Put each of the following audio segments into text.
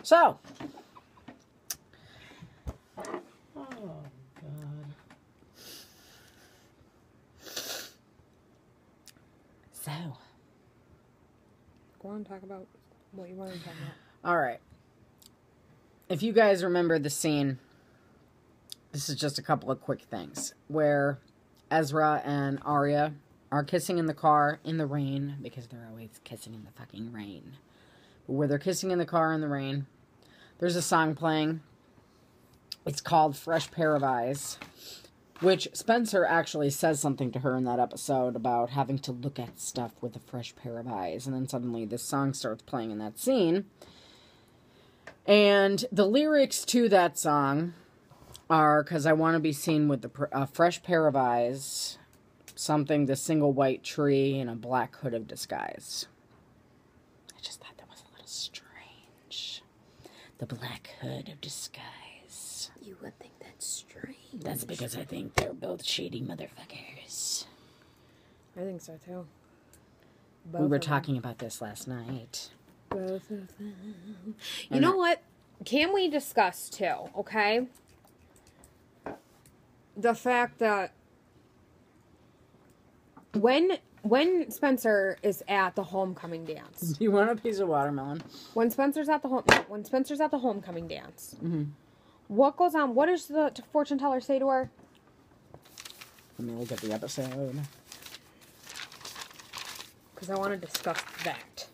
So. Oh, God. So. Go on, talk about what you want to talk about. All right. If you guys remember the scene, this is just a couple of quick things, where Ezra and Arya are kissing in the car in the rain, because they're always kissing in the fucking rain. But where they're kissing in the car in the rain, there's a song playing. It's called Fresh Pair of Eyes, which Spencer actually says something to her in that episode about having to look at stuff with a fresh pair of eyes. And then suddenly this song starts playing in that scene. And the lyrics to that song are, because I want to be seen with a fresh pair of eyes, something, the single white tree, and a black hood of disguise. I just thought that was a little strange. The black hood of disguise. You would think that's strange. That's because I think they're both shady motherfuckers. I think so, too. We were talking about this last night. Both of them. You know what? Can we discuss, too, okay? The fact that when Spencer is at the homecoming dance. Do you want a piece of watermelon? When Spencer's at the homecoming dance. Mm-hmm. What goes on? What does the fortune teller say to her? Let me look at the episode. Because I want to discuss that.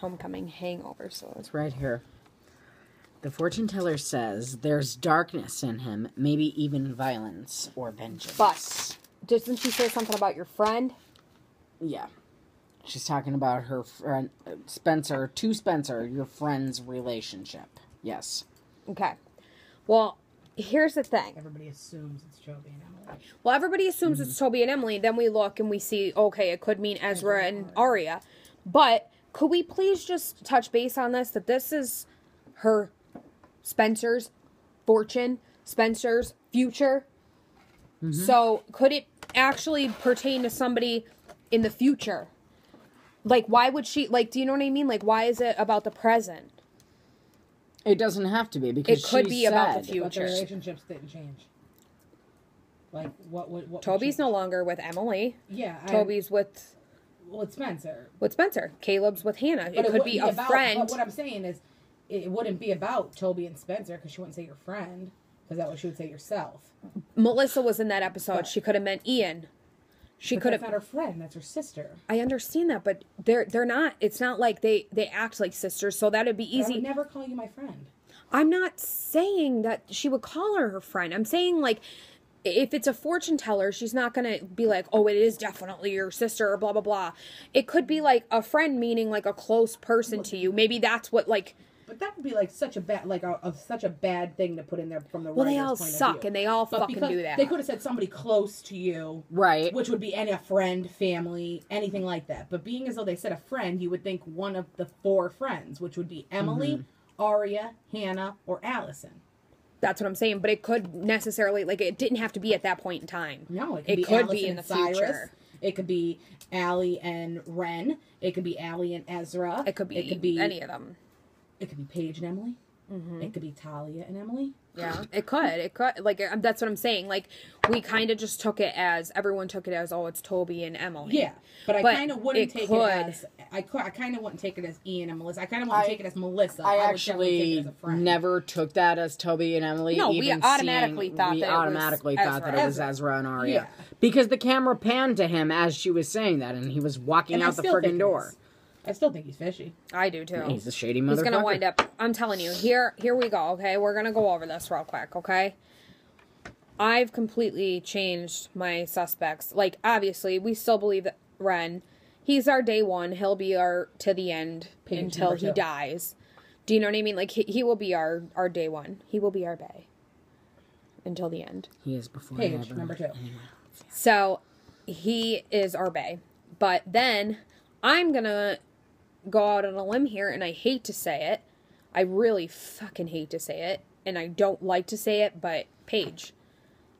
Homecoming hangover, so it's right here. The fortune teller says there's darkness in him, maybe even violence or vengeance. But doesn't she say something about your friend? Yeah. She's talking about her friend, Spencer, your friend's relationship. Yes. Okay. Well, here's the thing. Everybody assumes it's Toby and Emily. Well, everybody assumes it's Toby and Emily. Then we look and we see, okay, it could mean Ezra and Arya. But could we please just touch base on this? That this is her, Spencer's fortune, Spencer's future. Mm-hmm. So could it actually pertain to somebody in the future? Like, why would she, like, do you know what I mean? Like, why is it about the present? It doesn't have to be, because it could be about the future. But the relationships didn't change. Like, what Toby's no longer with Emily. Yeah. Toby's with Spencer. With Spencer. Caleb's with Hannah. It could be a friend. But what I'm saying is, it wouldn't be about Toby and Spencer, because she wouldn't say your friend, because that what she would say yourself. Melissa was in that episode. But she could have meant Ian. That's not her friend. That's her sister. I understand that, but they're not. It's not like they act like sisters, so that'd be easy. But I would never call you my friend. I'm not saying that she would call her friend. I'm saying, like, if it's a fortune teller, she's not going to be like, oh, it is definitely your sister or blah, blah, blah. It could be, like, a friend, meaning, like, a close person to you. Maybe that's what, like... But that would be, like, such a bad thing to put in there from the writer's point of view. Well, they all suck, and they all fucking do that. They could have said somebody close to you. Right. Which would be a friend, family, anything like that. But being as though they said a friend, you would think one of the 4 friends, which would be Emily, Arya, Hannah, or Allison. That's what I'm saying, but it could necessarily, like, it didn't have to be at that point in time. No, it could be in the future. It could be Allie and Ren. It could be Allie and Ezra. It could be any of them. It could be Paige and Emily. Mm-hmm. It could be Talia and Emily. Yeah, it could. Like, that's what I'm saying. Like, we kind of just took it as, everyone took it as, oh, it's Toby and Emily. Yeah, but I kind of wouldn't take it as, I kind of wouldn't take it as Ian and Melissa. I kind of wouldn't take it as Melissa. I actually never took that as Toby and Emily. No, we automatically thought that it was Ezra and Arya. Yeah. Because the camera panned to him as she was saying that, and he was walking out the friggin' door. I still think he's fishy. I do too. He's a shady motherfucker. He's gonna wind up. I'm telling you. Here we go. Okay, we're gonna go over this real quick. Okay. I've completely changed my suspects. Like, obviously, we still believe that Ren. He's our day one. He'll be our to the end until he dies. Do you know what I mean? Like, he will be our day one. He will be our bae until the end. He is before Paige, number 2. So he is our bae, but then I'm gonna go out on a limb here, and I hate to say it. I really fucking hate to say it, and I don't like to say it, but Paige.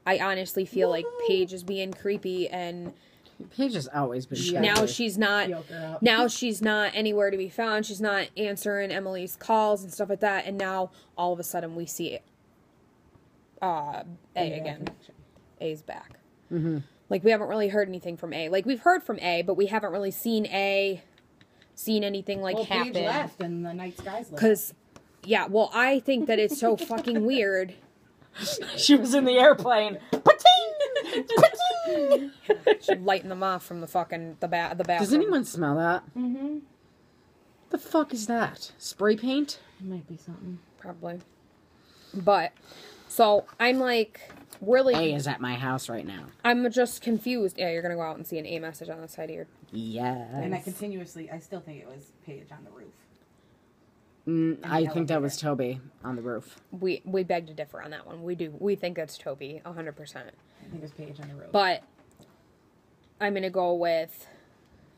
I honestly feel like Paige is being creepy, and Paige has always been shady. Now she's not. Yoke her up. Now she's not anywhere to be found. She's not answering Emily's calls and stuff like that. And now all of a sudden we see A again. A's back. Mm-hmm. Like we haven't really heard anything from A. Like we've heard from A, but we haven't really seen anything like happen. Paige left and the night skies left. Because, yeah, well, I think that it's so fucking weird. She was in the airplane. Pating! Pating! She'd lighten them off from the fucking, the bathroom. Does anyone smell that? Mm-hmm. The fuck is that? Spray paint? It might be something. Probably. But, so, I'm like, really... A is at my house right now. I'm just confused. Yeah, you're gonna go out and see an A message on the side of your... Yes. And I still think it was Paige on the roof. I think that was Toby on the roof. We beg to differ on that one. We think that's Toby, 100%. I think it was Paige on the roof. But, I'm gonna go with,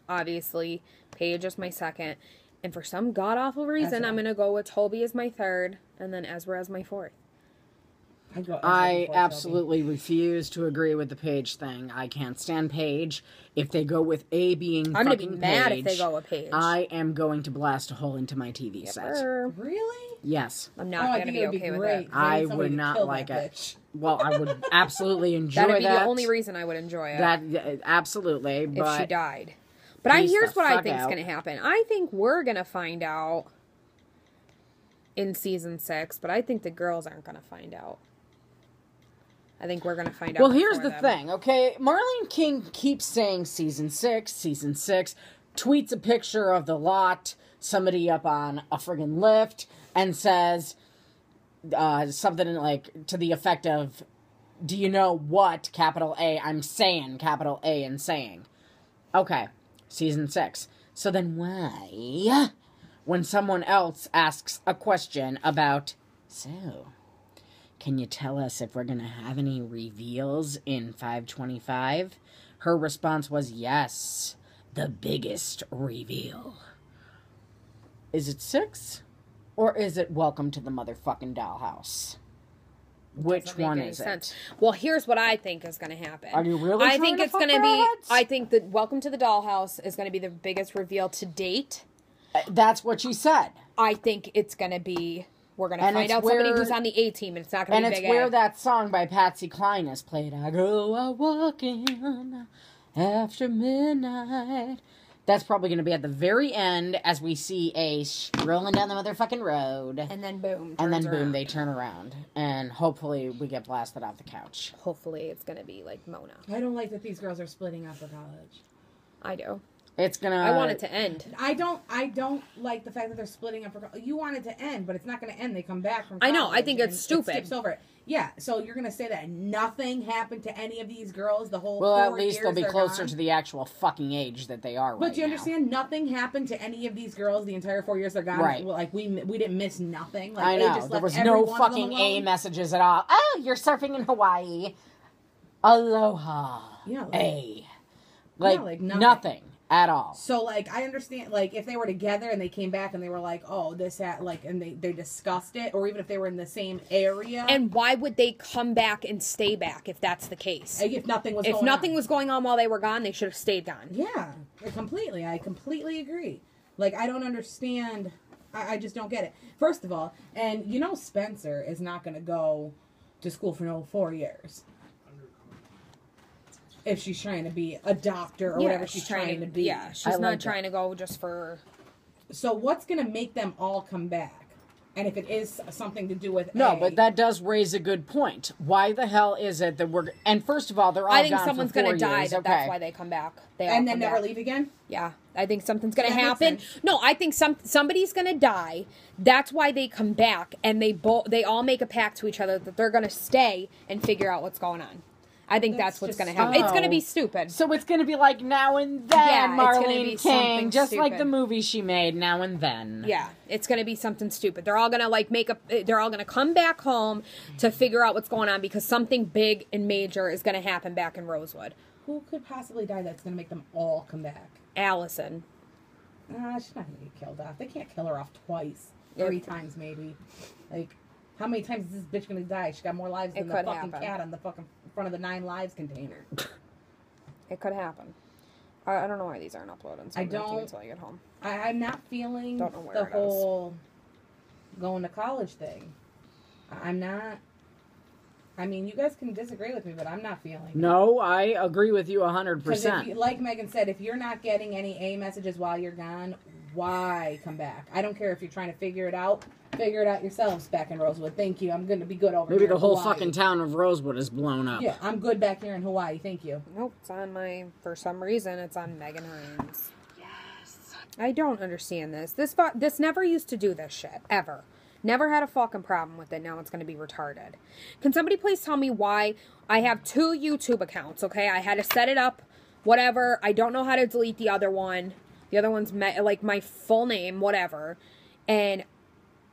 obviously, Paige is my second. And for some god-awful reason, Ezra. I'm gonna go with Toby as my third, and then Ezra as my fourth. I absolutely refuse to agree with the Paige thing. I can't stand Paige. If they go with A being I'm gonna be fucking mad Paige, if they go with Paige. I am going to blast a hole into my TV set. Really? Yes. I'm not gonna be okay with it. I would not like it. Well, I would absolutely enjoy That'd be that. the only reason I would enjoy it. That absolutely, but if she died. But here's what I think is going to happen. I think we're going to find out in season 6, but I think the girls aren't going to find out. I think we're going to find out. Well, here's the them. thing, okay? Marlene King keeps saying season 6, tweets a picture of the lot, somebody up on a friggin' lift, and says something like to the effect of, do you know what, capital A, I'm saying, capital A and saying. Okay, season 6. So then why, when someone else asks a question about, so, can you tell us if we're going to have any reveals in 525? Her response was, yes, the biggest reveal. Is it 6? Or is it Welcome to the Motherfucking Dollhouse? Which one is it? Well, here's what I think is going to happen. Are you really I trying think to it's fuck going to our be. heads? I think that Welcome to the Dollhouse is going to be the biggest reveal to date. That's what she said. I think it's going to be. We're going to And find it's out where- somebody who's on the A team, and it's not going to be And Big it's where A. that song by Patsy Cline is played. I go a-walking after midnight. That's probably going to be at the very end as we see A rolling down the motherfucking road. And then boom. And then turns boom, around. they turn around. And hopefully we get blasted off the couch. Hopefully it's going to be like Mona. I don't like that these girls are splitting up for college. I do. It's gonna... I want it to end. I don't like the fact that they're splitting up for college. You want it to end, but it's not going to end. They come back from college. I know. I think it's and stupid. It skips over it. Yeah, so you're going to say that nothing happened to any of these girls the whole Well, 4 at least years they'll be they're closer gone? to the actual fucking age that they are right now. But do you understand? Nothing happened to any of these girls the entire 4 years they're gone. Right. Well, like we didn't miss nothing. Like, I they know. just There left was every no one of them fucking alone. A messages at all. Oh, you're surfing in Hawaii. Aloha. Yeah, like- A. like nothing at all. So, like, I understand, like, if they were together and they came back and they were like, oh, and they discussed it, or even if they were in the same area. And why would they come back and stay back if that's the case? If nothing was going on while they were gone, they should have stayed gone. Yeah, completely. I completely agree. Like, I don't understand. I just don't get it. First of all, and you know Spencer is not going to go to school for no 4 years. If she's trying to be a doctor or whatever she's trying to be. Yeah, she's not trying to go just for... So what's going to make them all come back? And if it is something to do with No, A, but that does raise a good point. Why the hell is it that we're... And first of all, they're all I think gone someone's for 4 going to die, years. that's why they come back. They all and then come never back. leave again? Yeah, I think something's going to That makes happen. sense. No, I think somebody's going to die. That's why they come back, and they all make a pact to each other that they're going to stay and figure out what's going on. I think that's what's just- going to happen. It's going to Oh. be stupid. So it's going to be like Now and Then, Yeah, it's gonna Marlene be King. something Just like stupid. the movie she made, Now and Then. Yeah, it's going to be something stupid. They're all going to they're all going to come back home to figure out what's going on because something big and major is going to happen back in Rosewood. Who could possibly die that's going to make them all come back? Allison. She's not going to get killed off. They can't kill her off twice. 3 times, maybe. Like, how many times is this bitch going to die? She got more lives than It the could fucking happen. cat on the fucking front of the 9 lives container. It could happen. I don't know why these aren't uploading. So I I'm gonna have to wait don't. until I get home. I'm not feeling Don't know where the it is. whole going to college thing. I'm not. I mean, you guys can disagree with me, but I'm not feeling it. No, I agree with you 100%. Because like Megan said, if you're not getting any A messages while you're gone, why come back? I don't care if you're trying to figure it out. Figure it out yourselves back in Rosewood. Thank you. I'm going to be good over Maybe here the in whole Hawaii. fucking town of Rosewood is blown up. Yeah, I'm good back here in Hawaii. Thank you. Nope, it's on my. For some reason, it's on Megan Hines. Yes. I don't understand this. This never used to do this shit ever. Never had a fucking problem with it. Now it's going to be retarded. Can somebody please tell me why I have 2 YouTube accounts? Okay, I had to set it up. Whatever. I don't know how to delete the other one. The other one's like my full name. Whatever. And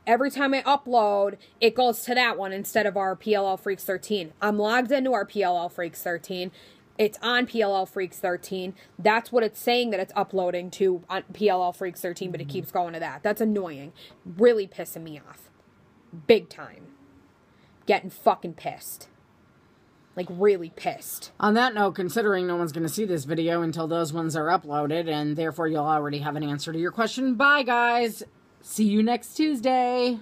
every time I upload, it goes to that one instead of our PLL Freaks 13. I'm logged into our PLL Freaks 13. It's on PLL Freaks 13. That's what it's saying that it's uploading to on PLL Freaks 13, but it keeps going to that. That's annoying. Really pissing me off. Big time. Getting fucking pissed. Like, really pissed. On that note, considering no one's going to see this video until those ones are uploaded, and therefore you'll already have an answer to your question, bye, guys! See you next Tuesday!